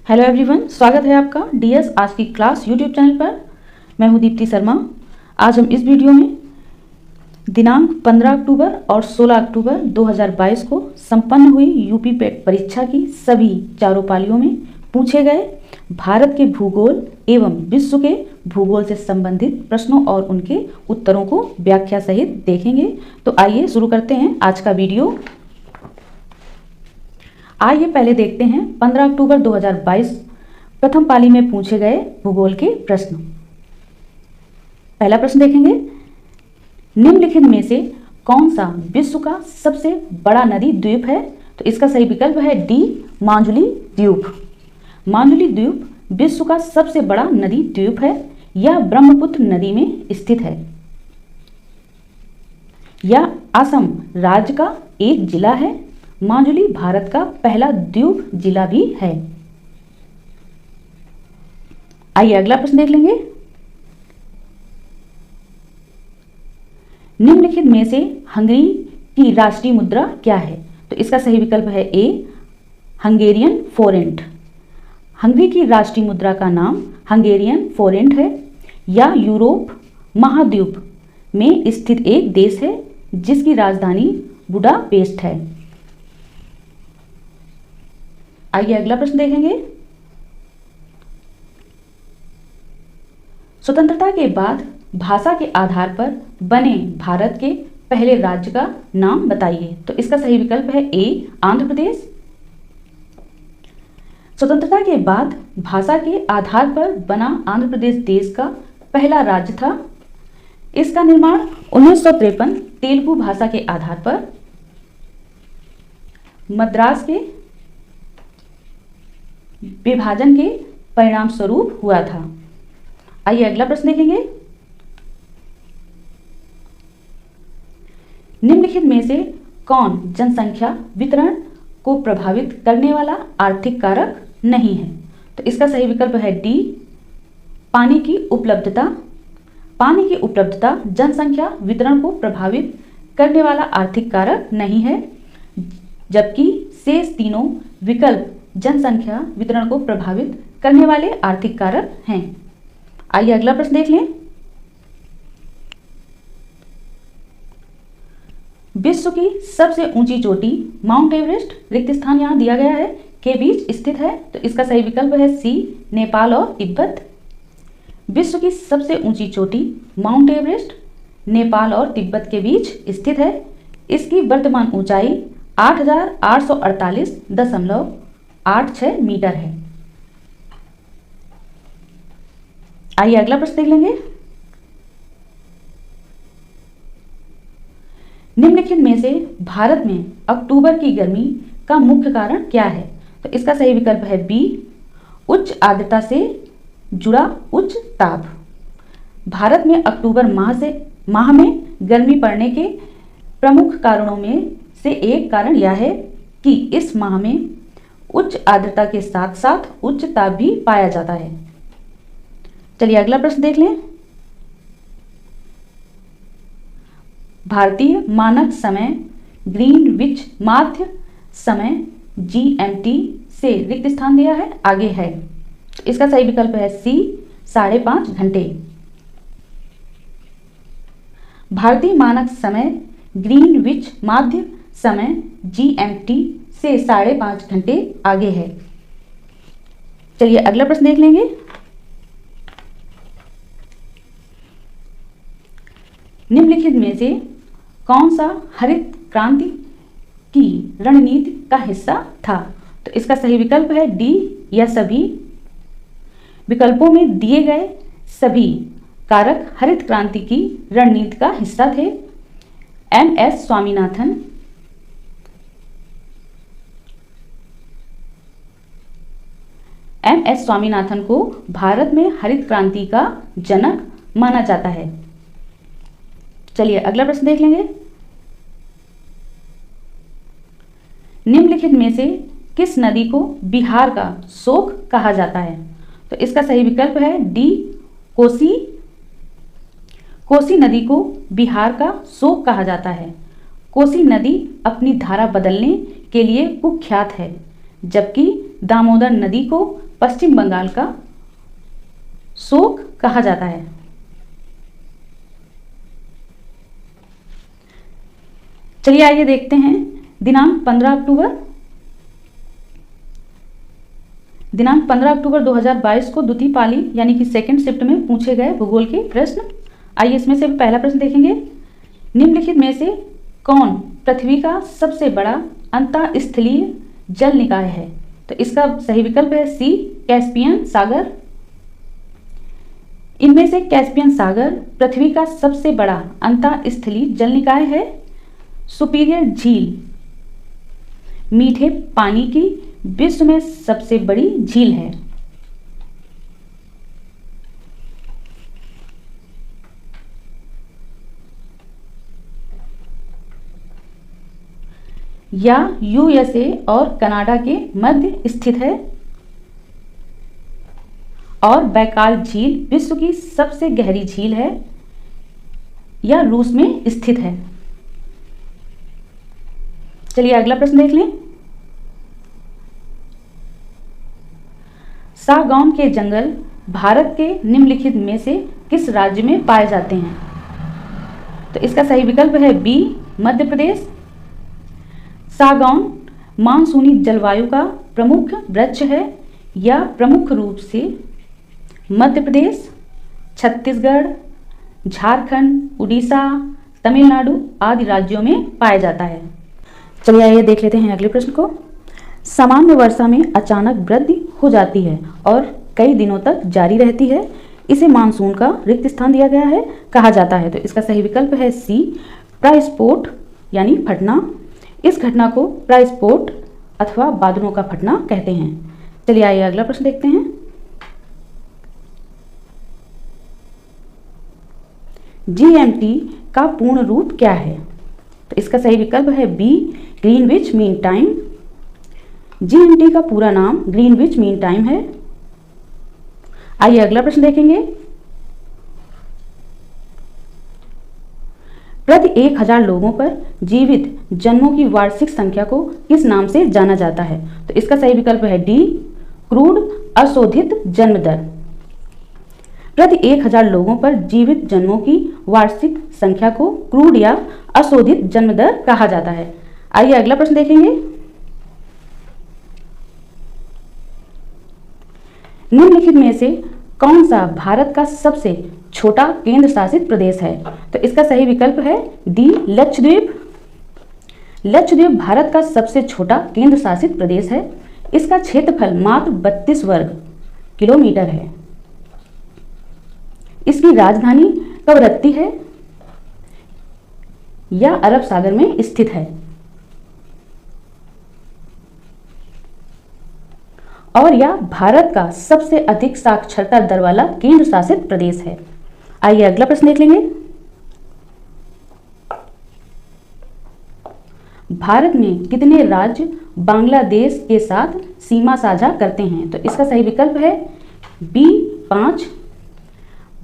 Hello everyone, स्वागत है आपका डीएस आज की क्लास यूट्यूब चैनल पर। मैं हूं दीप्ति शर्मा। आज हम इस वीडियो में दिनांक 15 अक्टूबर और 16 अक्टूबर 2022 को संपन्न हुई यूपी पेट परीक्षा की सभी चारों पालियों में पूछे गए भारत के भूगोल एवं विश्व के भूगोल से संबंधित प्रश्नों और उनके उत्तरों को व्याख्या सहित देखेंगे। तो आइए शुरू करते हैं आज का वीडियो। आइए पहले देखते हैं 15 अक्टूबर 2022 प्रथम पाली में पूछे गए भूगोल के प्रश्न। पहला प्रश्न देखेंगे, निम्नलिखित में से कौन सा विश्व का सबसे बड़ा नदी द्वीप है? तो इसका सही विकल्प है डी, माजुली द्वीप। माजुली द्वीप विश्व का सबसे बड़ा नदी द्वीप है। यह ब्रह्मपुत्र नदी में स्थित है। यह असम राज्य का एक जिला है। माजुली भारत का पहला द्वीप जिला भी है। आइए अगला प्रश्न देख लेंगे। निम्नलिखित में से हंगरी की राष्ट्रीय मुद्रा क्या है? तो इसका सही विकल्प है ए, हंगेरियन फोरेंट। हंगरी की राष्ट्रीय मुद्रा का नाम हंगेरियन फोरेंट है। यह यूरोप महाद्वीप में स्थित एक देश है जिसकी राजधानी बुडापेस्ट है। आइए अगला प्रश्न देखेंगे। स्वतंत्रता के बाद भाषा के आधार पर बने भारत के पहले राज्य का नाम बताइए। तो इसका सही विकल्प है ए, आंध्र प्रदेश। स्वतंत्रता के बाद भाषा के आधार पर बना आंध्र प्रदेश देश का पहला राज्य था। इसका निर्माण 1953 तेलुगु भाषा के आधार पर मद्रास के विभाजन के परिणाम स्वरूप हुआ था। आइए अगला प्रश्न देखेंगे। निम्नलिखित में से कौन जनसंख्या वितरण को प्रभावित करने वाला आर्थिक कारक नहीं है? तो इसका सही विकल्प है डी, पानी की उपलब्धता। पानी की उपलब्धता जनसंख्या वितरण को प्रभावित करने वाला आर्थिक कारक नहीं है, जबकि शेष तीनों विकल्प जनसंख्या वितरण को प्रभावित करने वाले आर्थिक कारक हैं। आइए अगला प्रश्न देख लें। विश्व की सबसे ऊंची चोटी माउंट एवरेस्ट, रिक्त स्थान यहां दिया गया है, के बीच स्थित है। तो इसका सही विकल्प है सी, नेपाल और तिब्बत। विश्व की सबसे ऊंची चोटी माउंट एवरेस्ट नेपाल और तिब्बत के बीच स्थित है। इसकी वर्तमान ऊंचाई 8,848.86 मीटर है। आइए अगला प्रश्न देख लेंगे। निम्नलिखित में से भारत में अक्टूबर की गर्मी का मुख्य कारण क्या है? तो इसका सही विकल्प है बी, उच्च आर्द्रता से जुड़ा उच्च ताप। भारत में अक्टूबर माह में गर्मी पड़ने के प्रमुख कारणों में से एक कारण यह है कि इस माह में उच्च आर्द्रता के साथ साथ उच्च ताप भी पाया जाता है। चलिए अगला प्रश्न देख लें। भारतीय मानक समय ग्रीनविच माध्य समय GMT से रिक्त स्थान दिया है, आगे है। इसका सही विकल्प है सी, 5.5 घंटे। भारतीय मानक समय ग्रीनविच माध्य समय GMT से 5.5 घंटे आगे है। चलिए अगला प्रश्न देख लेंगे। निम्नलिखित में से कौन सा हरित क्रांति की रणनीति का हिस्सा था? तो इसका सही विकल्प है डी, या सभी। विकल्पों में दिए गए सभी कारक हरित क्रांति की रणनीति का हिस्सा थे। MS स्वामीनाथन को भारत में हरित क्रांति का जनक माना जाता है। चलिए अगला प्रश्न देख लेंगे। निम्नलिखित में से किस नदी को बिहार का शोक कहा जाता है? तो इसका सही विकल्प है डी, कोसी। कोसी नदी को बिहार का शोक कहा जाता है। कोसी नदी अपनी धारा बदलने के लिए कुख्यात है, जबकि दामोदर नदी को पश्चिम बंगाल का शोक कहा जाता है? चलिए आइए देखते हैं। दिनांक 15 अक्टूबर 2022 को द्वितीय पाली यानी कि सेकंड शिफ्ट में पूछे गए भूगोल के प्रश्न। आइए इसमें से पहला प्रश्न देखेंगे। निम्नलिखित में से कौन पृथ्वी का सबसे बड़ा अंतःस्थलीय जल निकाय है? तो इसका सही विकल्प है सी, कैस्पियन सागर। इनमें से कैस्पियन सागर पृथ्वी का सबसे बड़ा अंतःस्थलीय जल निकाय है। सुपीरियर झील मीठे पानी की विश्व में सबसे बड़ी झील है। या यूएसए और कनाडा के मध्य स्थित है। और बैकाल झील विश्व की सबसे गहरी झील है या रूस में स्थित है। चलिए अगला प्रश्न देख लें। सागौन के जंगल भारत के निम्नलिखित में से किस राज्य में पाए जाते हैं? तो इसका सही विकल्प है बी, मध्य प्रदेश। सागौन मानसूनी जलवायु का प्रमुख वृक्ष है या प्रमुख रूप से मध्य प्रदेश, छत्तीसगढ़, झारखंड, उड़ीसा, तमिलनाडु आदि राज्यों में पाया जाता है। चलिए आइए देख लेते हैं अगले प्रश्न को। सामान्य वर्षा में अचानक वृद्धि हो जाती है और कई दिनों तक जारी रहती है, इसे मानसून का रिक्त स्थान दिया गया है कहा जाता है। तो इसका सही विकल्प है सी, प्रायस्फोट यानी फटना। इस घटना को प्रायस्फोट अथवा बादलों का फटना कहते हैं। चलिए आइए अगला प्रश्न देखते हैं। जीएमटी का पूर्ण रूप क्या है? तो इसका सही विकल्प है B, Greenwich mean time. GMT का पूरा नाम ग्रीनविच मीन टाइम है। आइए अगला प्रश्न देखेंगे। प्रति 1000 लोगों पर जीवित जन्मों की वार्षिक संख्या को किस नाम से जाना जाता है? तो इसका सही विकल्प है डी, क्रूड अशोधित जन्म दर। प्रति 1000 लोगों पर जीवित जन्मों की वार्षिक संख्या को क्रूड या अशोधित जन्म दर कहा जाता है। आइए अगला प्रश्न देखेंगे। निम्नलिखित में से कौन सा भारत का सबसे छोटा केंद्र शासित प्रदेश है? तो इसका सही विकल्प है डी, लक्षद्वीप। लक्षद्वीप भारत का सबसे छोटा केंद्र शासित प्रदेश है। इसका क्षेत्रफल मात्र 32 वर्ग किलोमीटर है। इसकी राजधानी कवरत्ती है या अरब सागर में स्थित है। और यह भारत का सबसे अधिक साक्षरता दर वाला केंद्र शासित प्रदेश है। आइए अगला प्रश्न देख लेंगे। भारत में कितने राज्य बांग्लादेश के साथ सीमा साझा करते हैं? तो इसका सही विकल्प है बी, 5।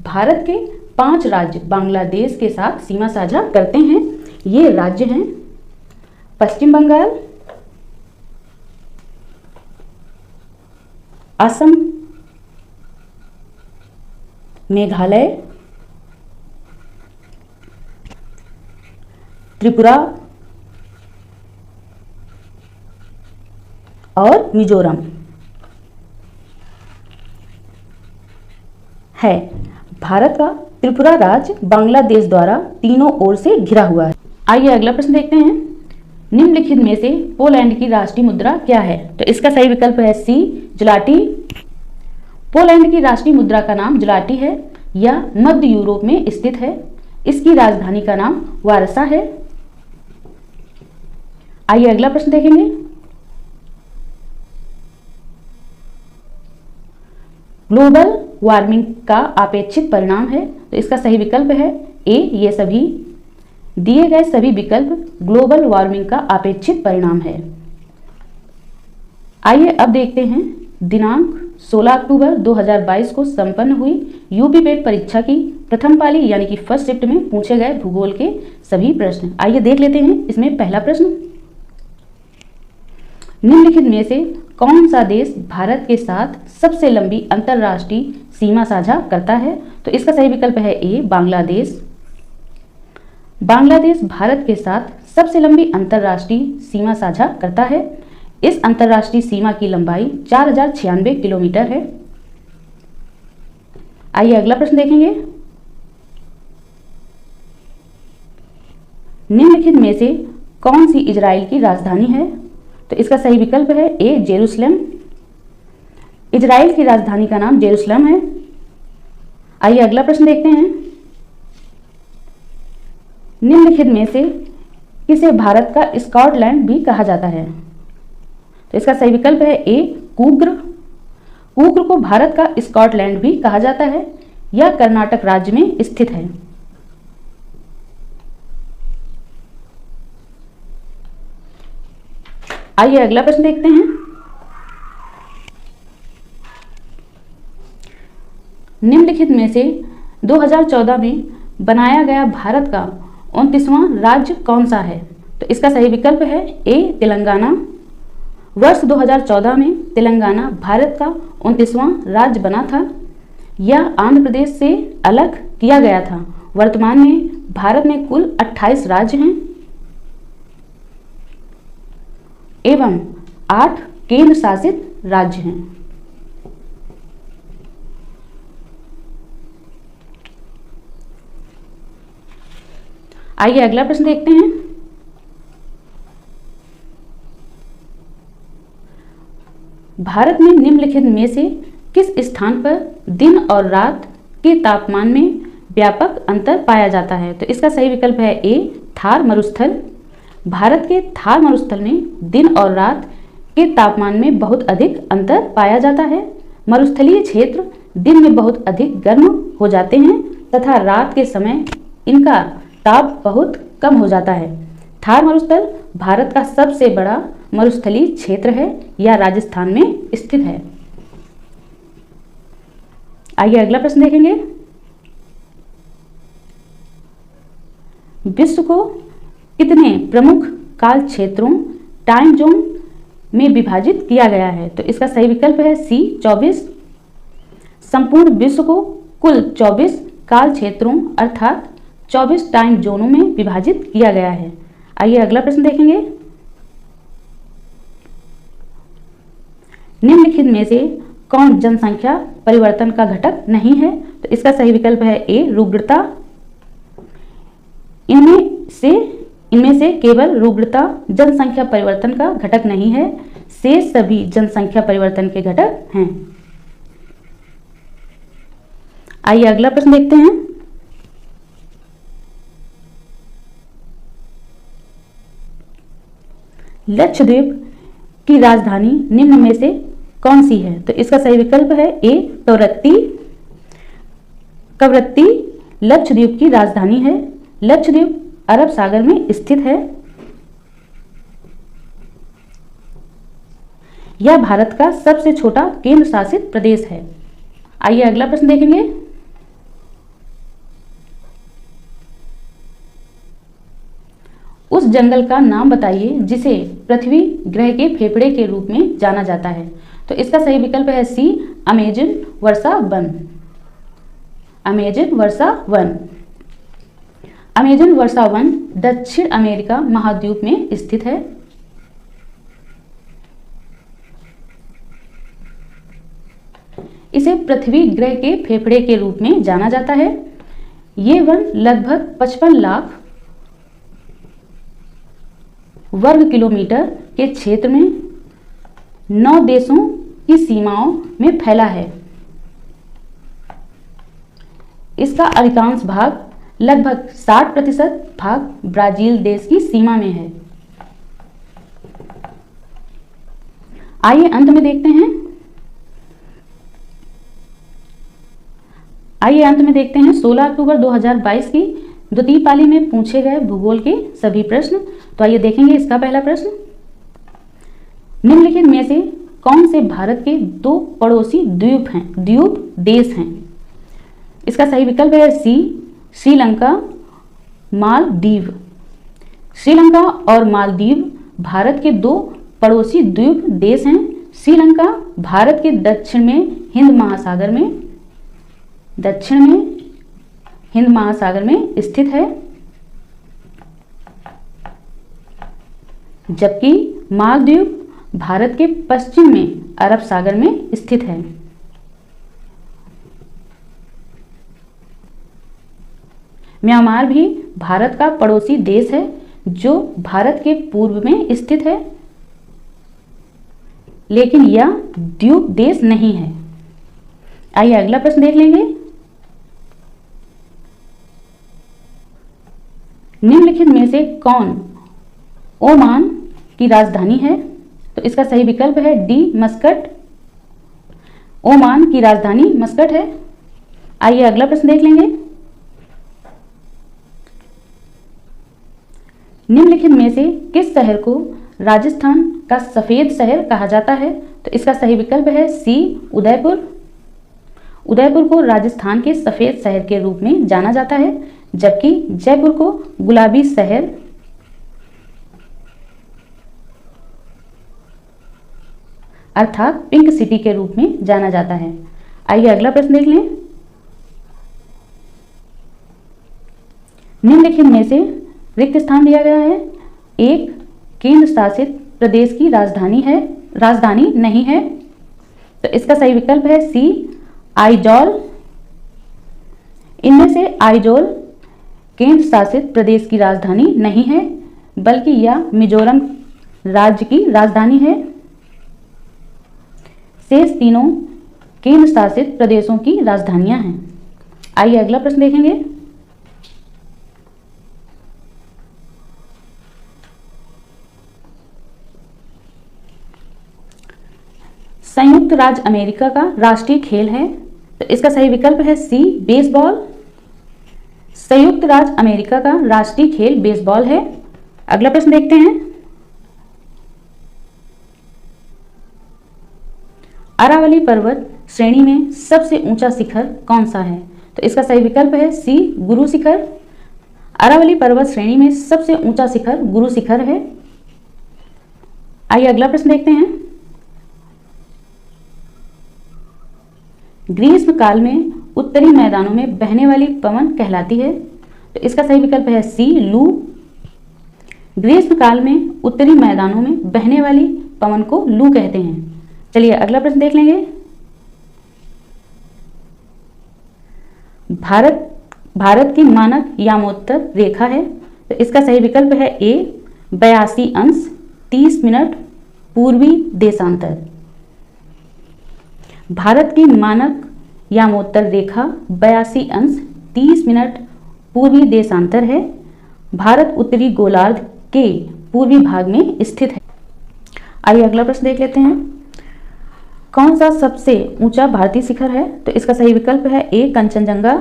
भारत के 5 राज्य बांग्लादेश के साथ सीमा साझा करते हैं। ये राज्य हैं पश्चिम बंगाल, असम, मेघालय, त्रिपुरा और मिजोरम है। भारत का त्रिपुरा राज्य बांग्लादेश द्वारा तीनों ओर से घिरा हुआ है। आइए अगला प्रश्न देखते हैं। निम्नलिखित में से पोलैंड की राष्ट्रीय मुद्रा क्या है? तो इसका सही विकल्प है सी, जुलाटी। पोलैंड की राष्ट्रीय मुद्रा का नाम जुलाटी है। यह मध्य यूरोप में स्थित है। इसकी राजधानी का नाम वारसा है। आइए अगला प्रश्न देखेंगे। ग्लोबल वार्मिंग का अपेक्षित परिणाम है। तो इसका सही विकल्प है ए, ये सभी। दिए गए सभी विकल्प ग्लोबल वार्मिंग का अपेक्षित परिणाम है। आइए अब देखते हैं दिनांक 16 अक्टूबर 2022 को संपन्न हुई यूपीपेट परीक्षा की प्रथम पाली यानी कि फर्स्ट शिफ्ट में पूछे गए भूगोल के सभी प्रश्न। आइए देख लेते हैं। इसमें पहला प्रश्न, निम्नलिखित में से कौन सा देश भारत के साथ सबसे लंबी अंतर्राष्ट्रीय सीमा साझा करता है? तो इसका सही विकल्प है ए बांग्लादेश। बांग्लादेश भारत के साथ सबसे लंबी अंतर्राष्ट्रीय सीमा साझा करता है। इस अंतर्राष्ट्रीय सीमा की लंबाई 4096 किलोमीटर है। आइए अगला प्रश्न देखेंगे। निम्नलिखित में से कौन सी इजराइल की राजधानी है? तो इसका सही विकल्प है ए जेरूसलम। इजराइल की राजधानी का नाम जेरूसलम है। आइए अगला प्रश्न देखते हैं। निम्नलिखित में से किसे भारत का स्कॉटलैंड भी कहा जाता है? तो इसका सही विकल्प है ए कुर्ग। कुर्ग को भारत का स्कॉटलैंड भी कहा जाता है। यह कर्नाटक राज्य में स्थित है। आइए अगला प्रश्न देखते हैं। निम्नलिखित में से 2014 में बनाया गया भारत का 29वां राज्य कौन सा है? तो इसका सही विकल्प है ए तेलंगाना। वर्ष 2014 में तेलंगाना भारत का 29वां राज्य बना था। यह आंध्र प्रदेश से अलग किया गया था। वर्तमान में भारत में कुल 28 राज्य हैं एवं 8 केंद्र शासित राज्य हैं। आइए अगला प्रश्न देखते हैं। भारत में निम्नलिखित में से किस स्थान पर दिन और रात के तापमान में व्यापक अंतर पाया जाता है? तो इसका सही विकल्प है ए थार मरुस्थल। भारत के थार मरुस्थल में दिन और रात के तापमान में बहुत अधिक अंतर पाया जाता है। मरुस्थलीय क्षेत्र दिन में बहुत अधिक गर्म हो जाते हैं तथा रात के समय इनका ताप बहुत कम हो जाता है। थार मरुस्थल भारत का सबसे बड़ा मरुस्थलीय क्षेत्र है। यह राजस्थान में स्थित है। आइए अगला प्रश्न देखेंगे। विश्व को कितने प्रमुख काल क्षेत्रों टाइम जोन में विभाजित किया गया है? तो इसका सही विकल्प है सी 24। संपूर्ण विश्व को कुल 24 काल क्षेत्रों अर्थात 24 टाइम जोनों में विभाजित किया गया है। आइए अगला प्रश्न देखेंगे। निम्नलिखित में से कौन जनसंख्या परिवर्तन का घटक नहीं है? तो इसका सही विकल्प है ए रुग्णता। इनमें से केवल रुग्णता जनसंख्या परिवर्तन का घटक नहीं है। शेष सभी जनसंख्या परिवर्तन के घटक हैं। आइए अगला प्रश्न देखते हैं। लक्षद्वीप की राजधानी निम्न में से कौन सी है? तो इसका सही विकल्प है ए कवरत्ती। कवरत्ती लक्षद्वीप की राजधानी है। लक्षद्वीप अरब सागर में स्थित है। यह भारत का सबसे छोटा केंद्र शासित प्रदेश है। आइए अगला प्रश्न देखेंगे। उस जंगल का नाम बताइए जिसे पृथ्वी ग्रह के फेफड़े के रूप में जाना जाता है। तो इसका सही विकल्प है सी अमेजन वर्षा वन। अमेजन वर्षा वन। अमेजन वर्षा वन दक्षिण अमेरिका महाद्वीप में स्थित है। इसे पृथ्वी ग्रह के फेफड़े के रूप में जाना जाता है। ये वन लगभग 55 लाख वर्ग किलोमीटर के क्षेत्र में 9 देशों की सीमाओं में फैला है। इसका अधिकांश भाग लगभग 60% भाग ब्राजील देश की सीमा में है। आइए अंत में देखते हैं। आइए अंत में देखते हैं 16 अक्टूबर 2022 की द्वितीय पाली में पूछे गए भूगोल के सभी प्रश्न। तो आइए देखेंगे इसका पहला प्रश्न। निम्नलिखित में से कौन से भारत के 2 पड़ोसी द्वीप देश हैं? इसका सही विकल्प है सी श्रीलंका मालदीव। श्रीलंका और मालदीव भारत के 2 पड़ोसी द्वीप देश हैं? श्रीलंका भारत के दक्षिण में हिंद महासागर में स्थित है, जबकि मालदीव भारत के पश्चिम में अरब सागर में स्थित है। म्यांमार भी भारत का पड़ोसी देश है जो भारत के पूर्व में स्थित है, लेकिन यह द्वीप देश नहीं है। आइए अगला प्रश्न देख लेंगे। निम्नलिखित में से कौन ओमान की राजधानी है? तो इसका सही विकल्प है डी मस्कट। ओमान की राजधानी मस्कट है। आइए अगला प्रश्न देख लेंगे। निम्नलिखित में से किस शहर को राजस्थान का सफेद शहर कहा जाता है? तो इसका सही विकल्प है सी उदयपुर। उदयपुर को राजस्थान के सफेद शहर के रूप में जाना जाता है, जबकि जयपुर को गुलाबी शहर अर्थात पिंक सिटी के रूप में जाना जाता है। आइए अगला प्रश्न देख लें। निम्नलिखित में से रिक्त स्थान दिया गया है। एक केंद्र शासित प्रदेश की राजधानी नहीं है, तो इसका सही विकल्प है सी आइजॉल। इनमें से आइजॉल केंद्र शासित प्रदेश की राजधानी नहीं है, बल्कि यह मिजोरम राज्य की राजधानी है। शेष तीनों केंद्र शासित प्रदेशों की राजधानियां हैं। आइए अगला प्रश्न देखेंगे। संयुक्त राज्य अमेरिका का राष्ट्रीय खेल है, तो इसका सही विकल्प है सी बेसबॉल। संयुक्त राज्य अमेरिका का राष्ट्रीय खेल बेसबॉल है। अगला प्रश्न देखते हैं। अरावली पर्वत श्रेणी में सबसे ऊंचा शिखर कौन सा है? तो इसका सही विकल्प है सी गुरु शिखर। अरावली पर्वत श्रेणी में सबसे ऊंचा शिखर गुरु शिखर है। आइए अगला प्रश्न देखते हैं। ग्रीष्म काल में उत्तरी मैदानों में बहने वाली पवन कहलाती है, तो इसका सही विकल्प है सी लू। ग्रीष्म काल में उत्तरी मैदानों में बहने वाली पवन को लू कहते हैं। चलिए अगला प्रश्न देख लेंगे। भारत की मानक यामोत्तर रेखा है, तो इसका सही विकल्प है ए 82 अंश 30 मिनट पूर्वी देशांतर। भारत की मानक यामोत्तर रेखा 82 अंश 30 मिनट पूर्वी देशांतर है। भारत उत्तरी गोलार्ध के पूर्वी भाग में स्थित है। आइए अगला प्रश्न देख लेते हैं। कौन सा सबसे ऊंचा भारतीय शिखर है? तो इसका सही विकल्प है ए कंचनजंगा।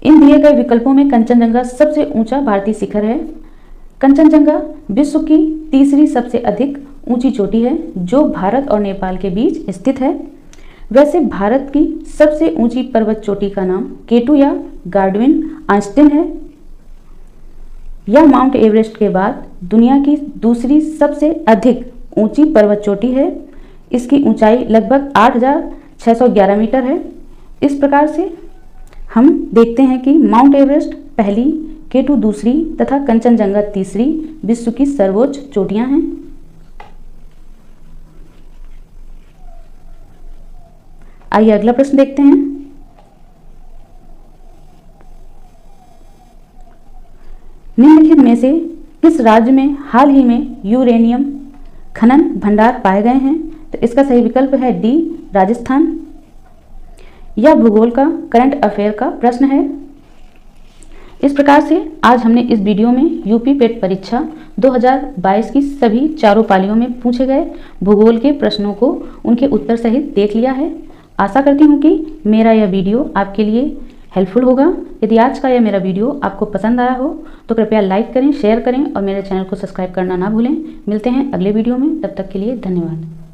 इन दिए गए विकल्पों में कंचनजंगा सबसे ऊंचा भारतीय शिखर है। कंचनजंगा विश्व की तीसरी सबसे अधिक ऊंची चोटी है, जो भारत और नेपाल के बीच स्थित है। वैसे भारत की सबसे ऊंची पर्वत चोटी का नाम केटू या गार्डविन आइंस्टीन है। यह माउंट एवरेस्ट के बाद दुनिया की दूसरी सबसे अधिक ऊंची पर्वत चोटी है। इसकी ऊंचाई लगभग 8,611 मीटर है। इस प्रकार से हम देखते हैं कि माउंट एवरेस्ट पहली, केटू दूसरी तथा कंचनजंगा तीसरी विश्व की सर्वोच्च चोटियां हैं। आइए अगला प्रश्न देखते हैं। निम्नलिखित में से किस राज्य में हाल ही में यूरेनियम खनन भंडार पाए गए हैं? तो इसका सही विकल्प है डी राजस्थान। यह भूगोल का करंट अफेयर का प्रश्न है। इस प्रकार से आज हमने इस वीडियो में यूपी पेट परीक्षा 2022 की सभी चारों पालियों में पूछे गए भूगोल के प्रश्नों को उनके उत्तर सहित देख लिया है। आशा करती हूँ कि मेरा यह वीडियो आपके लिए हेल्पफुल होगा। यदि आज का यह मेरा वीडियो आपको पसंद आया हो तो कृपया लाइक करें, शेयर करें और मेरे चैनल को सब्सक्राइब करना ना भूलें। मिलते हैं अगले वीडियो में, तब तक के लिए धन्यवाद।